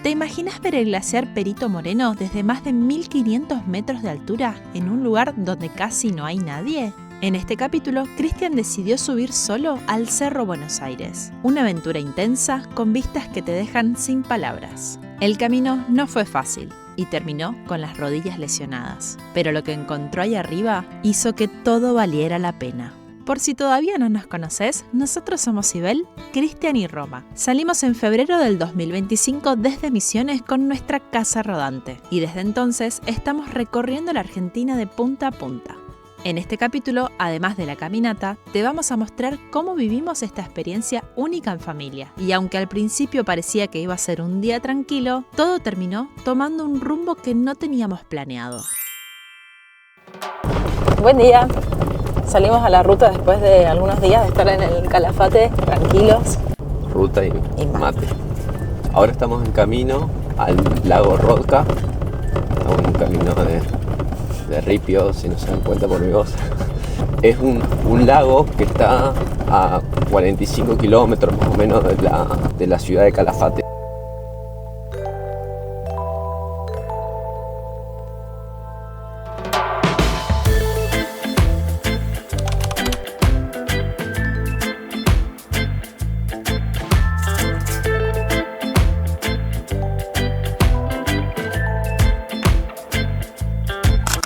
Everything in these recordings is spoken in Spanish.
¿Te imaginas ver el glaciar Perito Moreno desde más de 1500 metros de altura en un lugar donde casi no hay nadie? En este capítulo, Cristian decidió subir solo al Cerro Buenos Aires, una aventura intensa con vistas que te dejan sin palabras. El camino no fue fácil y terminó con las rodillas lesionadas, pero lo que encontró ahí arriba hizo que todo valiera la pena. Por si todavía no nos conoces, nosotros somos Sibel, Cristian y Roma. Salimos en febrero del 2025 desde Misiones con nuestra casa rodante y desde entonces estamos recorriendo la Argentina de punta a punta. En este capítulo, además de la caminata, te vamos a mostrar cómo vivimos esta experiencia única en familia. Y aunque al principio parecía que iba a ser un día tranquilo, todo terminó tomando un rumbo que no teníamos planeado. Buen día. Salimos a la ruta después de algunos días de estar en el Calafate, tranquilos. Ruta y mate. Ahora estamos en camino al lago Roca. Estamos en un camino de ripio, si no se dan cuenta por mi voz. Es un lago que está a 45 kilómetros más o menos de la ciudad de Calafate.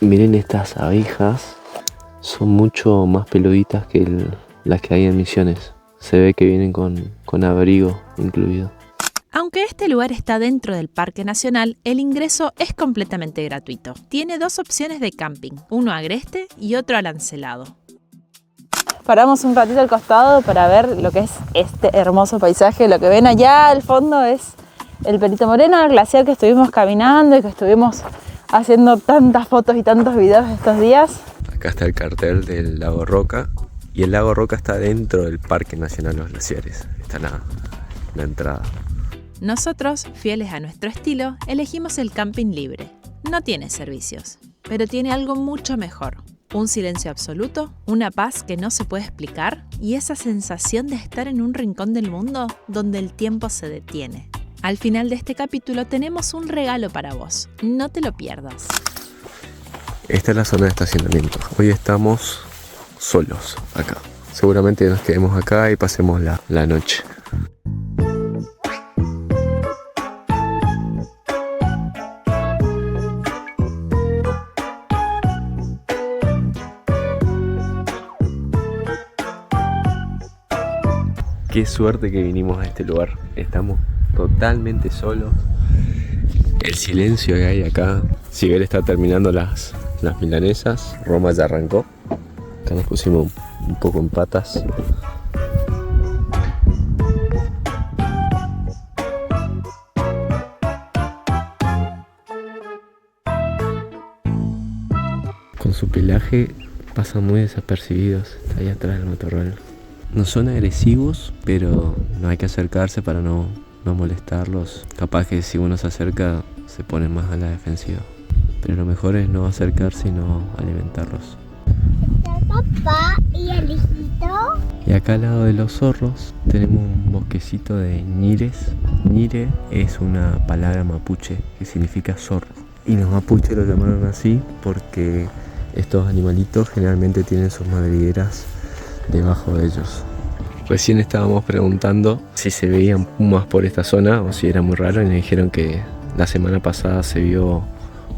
Miren estas abejas, son mucho más peluditas que las que hay en Misiones. Se ve que vienen con abrigo incluido. Aunque este lugar está dentro del Parque Nacional, el ingreso es completamente gratuito. Tiene dos opciones de camping, uno agreste y otro arancelado. Paramos un ratito al costado para ver lo que es este hermoso paisaje. Lo que ven allá al fondo es el Perito Moreno, el glaciar que estuvimos caminando y que estuvimos haciendo tantas fotos y tantos videos estos días. Acá está el cartel del lago Roca y el lago Roca está dentro del Parque Nacional Los Glaciares. Está la entrada. Nosotros, fieles a nuestro estilo, elegimos el camping libre. No tiene servicios, pero tiene algo mucho mejor. Un silencio absoluto, una paz que no se puede explicar y esa sensación de estar en un rincón del mundo donde el tiempo se detiene. Al final de este capítulo tenemos un regalo para vos. No te lo pierdas. Esta es la zona de estacionamiento. Hoy estamos solos acá. Seguramente nos quedemos acá y pasemos la noche. Qué suerte que vinimos a este lugar. Estamos totalmente solos. El silencio que hay acá. Sibel está terminando las milanesas. Roma ya arrancó. Acá nos pusimos un poco en patas. Con su pelaje pasan muy desapercibidos. Está ahí atrás del matorral. No son agresivos, pero no hay que acercarse para no molestarlos. Capaz que si uno se acerca se pone más a la defensiva. Pero lo mejor es no acercarse y no alimentarlos. El papá y el hijito. Y acá al lado de los zorros tenemos un bosquecito de ñires. Ñire es una palabra mapuche que significa zorro. Y los mapuches lo llamaron así porque estos animalitos generalmente tienen sus madrigueras debajo de ellos. Recién estábamos preguntando si se veían pumas por esta zona o si era muy raro y nos dijeron que la semana pasada se vio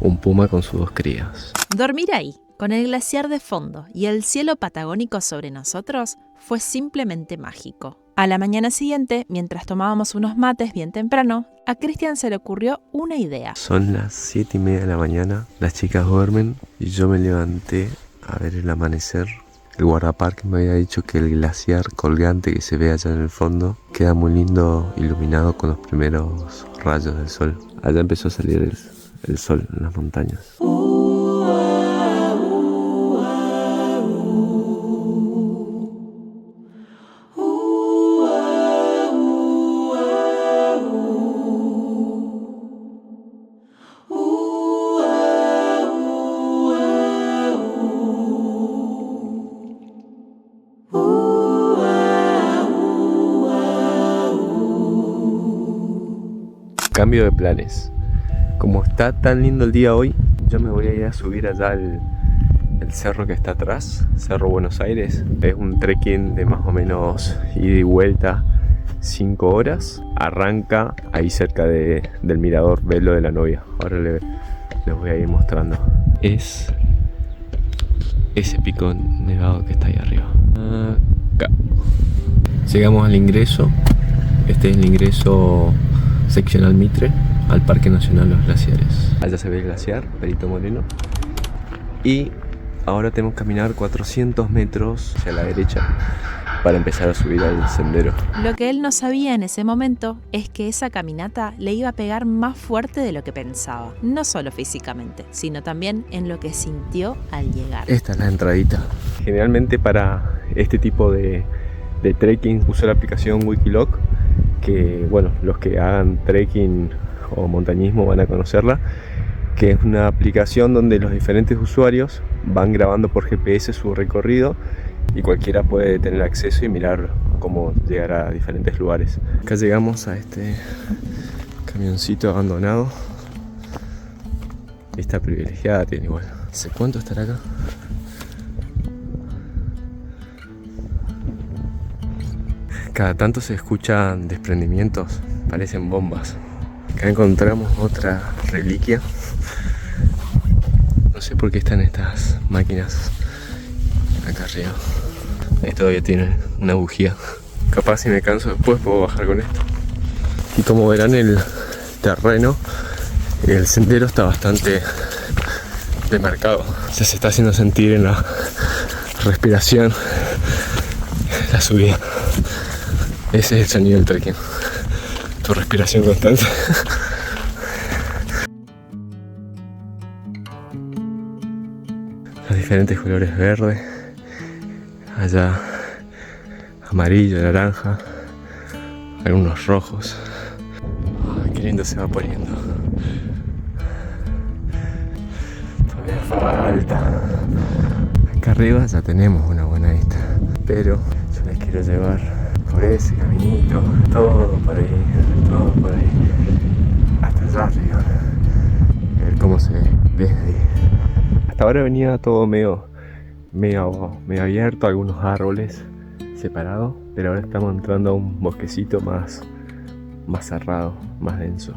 un puma con sus dos crías. Dormir ahí, con el glaciar de fondo y el cielo patagónico sobre nosotros, fue simplemente mágico. A la mañana siguiente, mientras tomábamos unos mates bien temprano, a Cristian se le ocurrió una idea. Son las 7:30 de la mañana, las chicas duermen y yo me levanté a ver el amanecer. El guardaparque me había dicho que el glaciar colgante que se ve allá en el fondo queda muy lindo iluminado con los primeros rayos del sol. Allá empezó a salir el sol en las montañas. Cambio de planes. Como está tan lindo el día hoy, yo me voy a ir a subir allá el cerro que está atrás, Cerro Buenos Aires. Es un trekking de más o menos ida y vuelta 5 horas. Arranca ahí cerca del mirador Velo de la Novia. Ahora les voy a ir mostrando. Es ese pico nevado que está ahí arriba. Acá. Llegamos al ingreso. Este es el ingreso seccional Mitre al Parque Nacional Los Glaciares. Allá se ve el glaciar Perito Moreno. Y ahora tenemos que caminar 400 metros hacia la derecha para empezar a subir al sendero. Lo que él no sabía en ese momento es que esa caminata le iba a pegar más fuerte de lo que pensaba. No solo físicamente, sino también en lo que sintió al llegar. Esta es la entradita. Generalmente para este tipo de trekking uso la aplicación Wikiloc, que bueno, los que hagan trekking o montañismo van a conocerla, que es una aplicación donde los diferentes usuarios van grabando por GPS su recorrido y cualquiera puede tener acceso y mirar cómo llegar a diferentes lugares. Acá llegamos a este camioncito abandonado. Vista privilegiada tiene igual. No sé cuánto estará acá. Cada tanto se escuchan desprendimientos, parecen bombas. Acá encontramos otra reliquia. No sé por qué están estas máquinas acá arriba. Ahí todavía tiene una bujía. Capaz si me canso después puedo bajar con esto. Y como verán, el terreno, el sendero está bastante demarcado. Se está haciendo sentir en la respiración la subida. Ese es el sonido del trekking. Tu respiración constante. Los diferentes colores verde, allá amarillo, naranja, algunos rojos. Ay, qué lindo se va poniendo. Todavía falta. Acá arriba ya tenemos una buena vista, pero yo les quiero llevar por ese caminito, todo por ahí, hasta allá arriba, a ver cómo se ve desde ahí. Hasta ahora venía todo medio abierto, algunos árboles separados, pero ahora estamos entrando a un bosquecito más cerrado, más denso.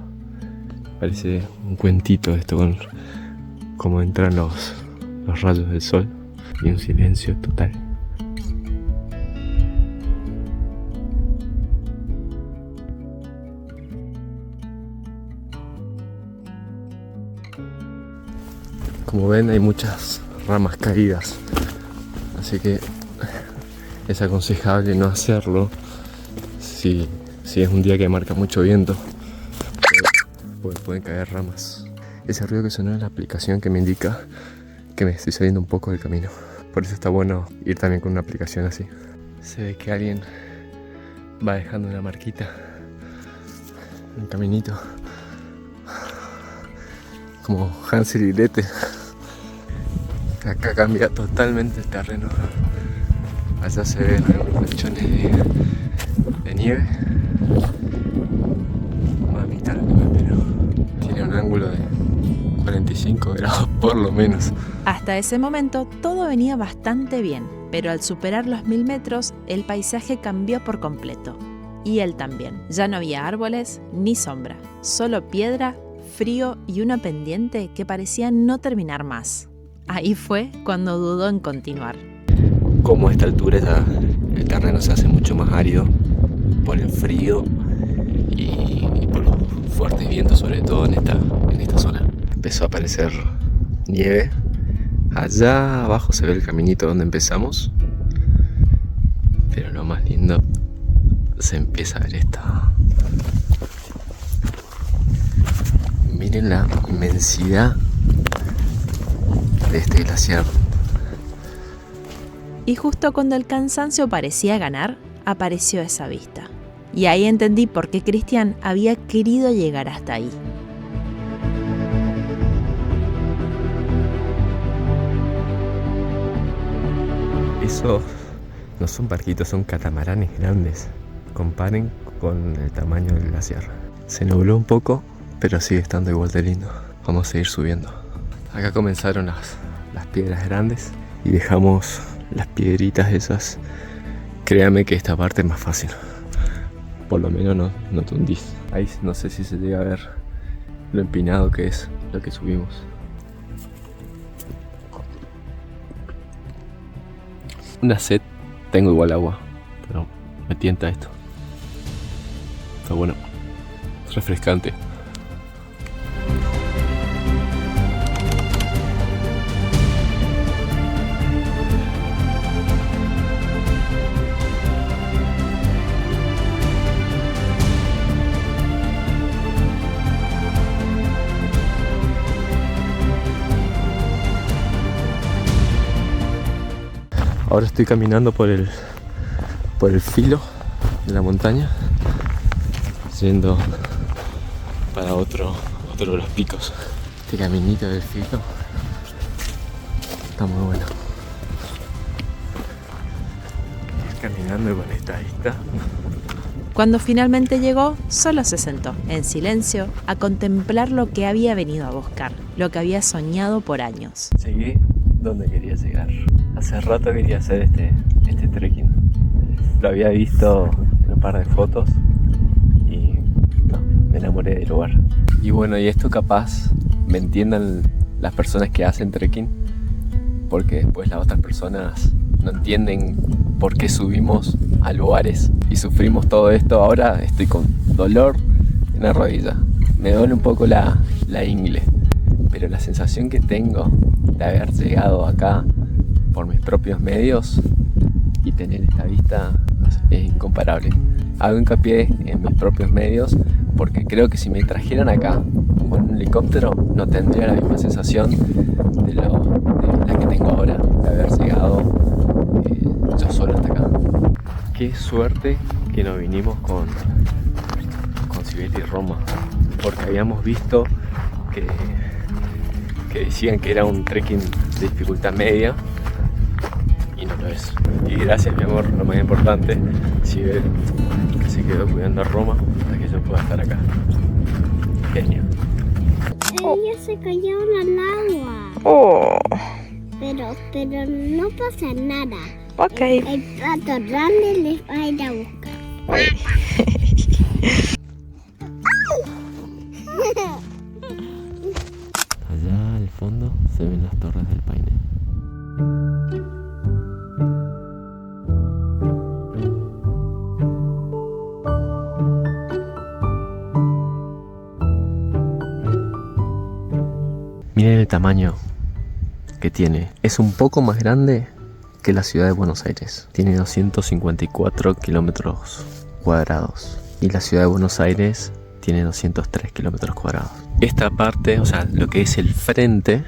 Parece un cuentito esto, con cómo entran los rayos del sol y un silencio total. Como ven, hay muchas ramas caídas, así que es aconsejable no hacerlo si es un día que marca mucho viento, porque pueden caer ramas. Ese ruido que sonó es la aplicación que me indica que me estoy saliendo un poco del camino. Por eso está bueno ir también con una aplicación así. Se ve que alguien va dejando una marquita, un caminito, como Hansel y Gretel. Acá cambia totalmente el terreno. Allá se ven algunos manchones de nieve. Mamita lo que me espero. Tiene un ángulo de 45 grados por lo menos. Hasta ese momento todo venía bastante bien, pero al superar los 1000 metros el paisaje cambió por completo. Y él también. Ya no había árboles ni sombra, solo piedra, frío y una pendiente que parecía no terminar más. Ahí fue cuando dudó en continuar. Como a esta altura ya el terreno se hace mucho más árido por el frío y por los fuertes vientos, sobre todo en esta zona. Empezó a aparecer nieve. Allá abajo se ve el caminito donde empezamos, pero lo más lindo, se empieza a ver esto. Miren la inmensidad de este glaciar. Y justo cuando el cansancio parecía ganar, apareció esa vista. Y ahí entendí por qué Cristian había querido llegar hasta ahí. Esos no son barquitos, son catamaranes grandes. Comparen con el tamaño del glaciar. Se nubló un poco pero sigue estando igual de lindo. Vamos a seguir subiendo. Acá comenzaron las piedras grandes y dejamos las piedritas esas. Créame que esta parte es más fácil. Por lo menos no te hundís. Ahí no sé si se llega a ver lo empinado que es lo que subimos. Una sed tengo igual agua, pero me tienta esto. Está bueno, es refrescante. Ahora estoy caminando por el filo de la montaña, yendo para otro de los picos. Este caminito del filo está muy bueno. Ir caminando con esta vista. Cuando finalmente llegó, solo se sentó, en silencio, a contemplar lo que había venido a buscar, lo que había soñado por años. Llegué donde quería llegar. Hace rato quería hacer este trekking. Lo había visto en un par de fotos y me enamoré del lugar. Y bueno, y esto capaz me entiendan las personas que hacen trekking, porque después las otras personas no entienden por qué subimos a lugares y sufrimos todo esto. Ahora estoy con dolor en la rodilla. Me duele un poco la ingle, pero la sensación que tengo de haber llegado acá por mis propios medios y tener esta vista es incomparable. Hago hincapié en mis propios medios porque creo que si me trajeran acá con un helicóptero no tendría la misma sensación de la que tengo ahora, de haber llegado yo solo hasta acá. Qué suerte que nos vinimos con Sibeli y Roma, porque habíamos visto que decían que era un trekking de dificultad media y no lo es. Y gracias, mi amor, lo más importante, Sibeli, que se quedó cuidando a Roma hasta que yo pueda estar acá. Genio. Ellos se cayeron al agua. Oh, Pero no pasa nada. ok. El pato grande les va a ir a buscar. Allá al fondo se ven las torres del Paine. Miren el tamaño que tiene. Es un poco más grande que la ciudad de Buenos Aires. Tiene 254 kilómetros cuadrados. Y la ciudad de Buenos Aires tiene 203 kilómetros cuadrados. Esta parte, o sea, lo que es el frente,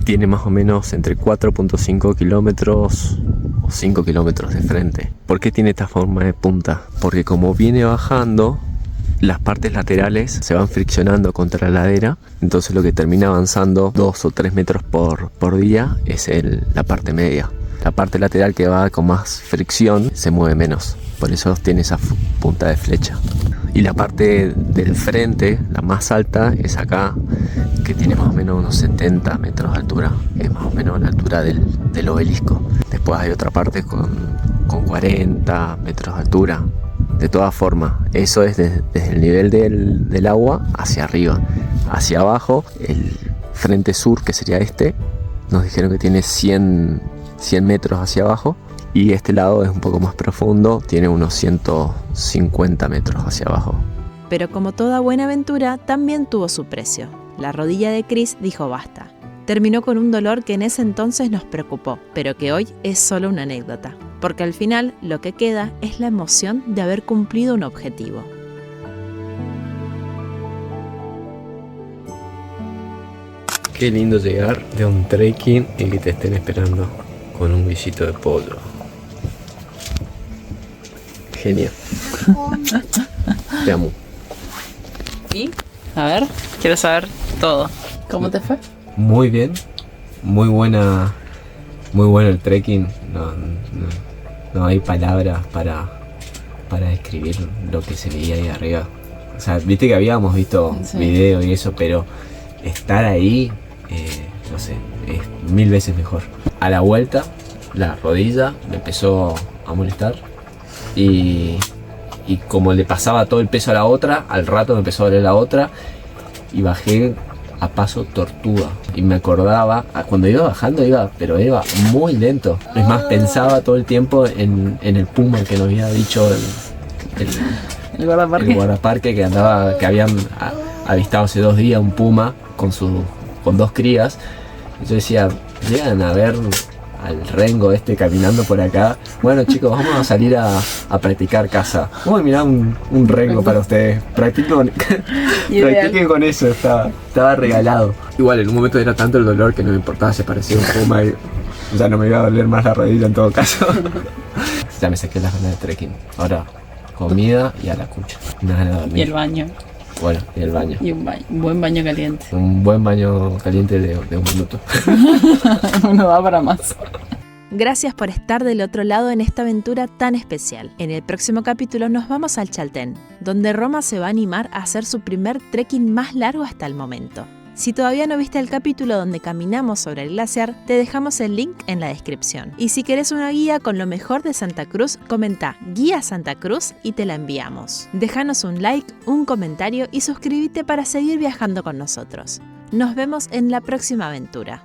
tiene más o menos entre 4.5 kilómetros o 5 kilómetros de frente. ¿Por qué tiene esta forma de punta? Porque como viene bajando, las partes laterales se van friccionando contra la ladera, entonces lo que termina avanzando 2 o 3 metros por día es la parte media. La parte lateral que va con más fricción se mueve menos, por eso tiene esa punta de flecha. Y la parte del frente, la más alta, es acá, que tiene más o menos unos 70 metros de altura, es más o menos la altura del obelisco. Después hay otra parte con 40 metros de altura. De todas formas, eso es desde el nivel del agua hacia arriba. Hacia abajo, el frente sur, que sería este, nos dijeron que tiene 100 metros hacia abajo. Y este lado es un poco más profundo, tiene unos 150 metros hacia abajo. Pero como toda buena aventura, también tuvo su precio. La rodilla de Chris dijo basta. Terminó con un dolor que en ese entonces nos preocupó, pero que hoy es solo una anécdota. Porque al final lo que queda es la emoción de haber cumplido un objetivo. Qué lindo llegar de un trekking y que te estén esperando con un guisito de pollo. Genial. Te amo. ¿Y? A ver, quiero saber todo. ¿Cómo te fue? Muy bien, muy bueno el trekking. No hay palabras para describir lo que se veía ahí arriba. O sea, viste que habíamos visto Sí. videos y eso, pero estar ahí, no sé, es 1000 veces mejor. A la vuelta, la rodilla me empezó a molestar y como le pasaba todo el peso a la otra, al rato me empezó a doler la otra y bajé a paso tortuga. Y me acordaba, cuando iba bajando pero iba muy lento. Es más, pensaba todo el tiempo en el puma que nos había dicho El guardaparque. el guardaparque que habían avistado hace 2 días un puma con 2 crías. Y yo decía, llegan a ver al rengo caminando por acá. Bueno, chicos, vamos a salir a practicar caza. Uy, mirá un rengo para ustedes. Practiquen con eso, estaba regalado. Igual en un momento era tanto el dolor que no me importaba si parecía un puma y ya no me iba a doler más la rodilla en todo caso. Ya me saqué las ganas de trekking. Ahora, comida y a la cucha. Unas ganas de dormir. Y el baño. Bueno, y el baño. Y un buen baño caliente. Un buen baño caliente de 1 minuto. No da para más. Gracias por estar del otro lado en esta aventura tan especial. En el próximo capítulo nos vamos al Chaltén, donde Roma se va a animar a hacer su primer trekking más largo hasta el momento. Si todavía no viste el capítulo donde caminamos sobre el glaciar, te dejamos el link en la descripción. Y si querés una guía con lo mejor de Santa Cruz, comenta Guía Santa Cruz y te la enviamos. Déjanos un like, un comentario y suscríbete para seguir viajando con nosotros. Nos vemos en la próxima aventura.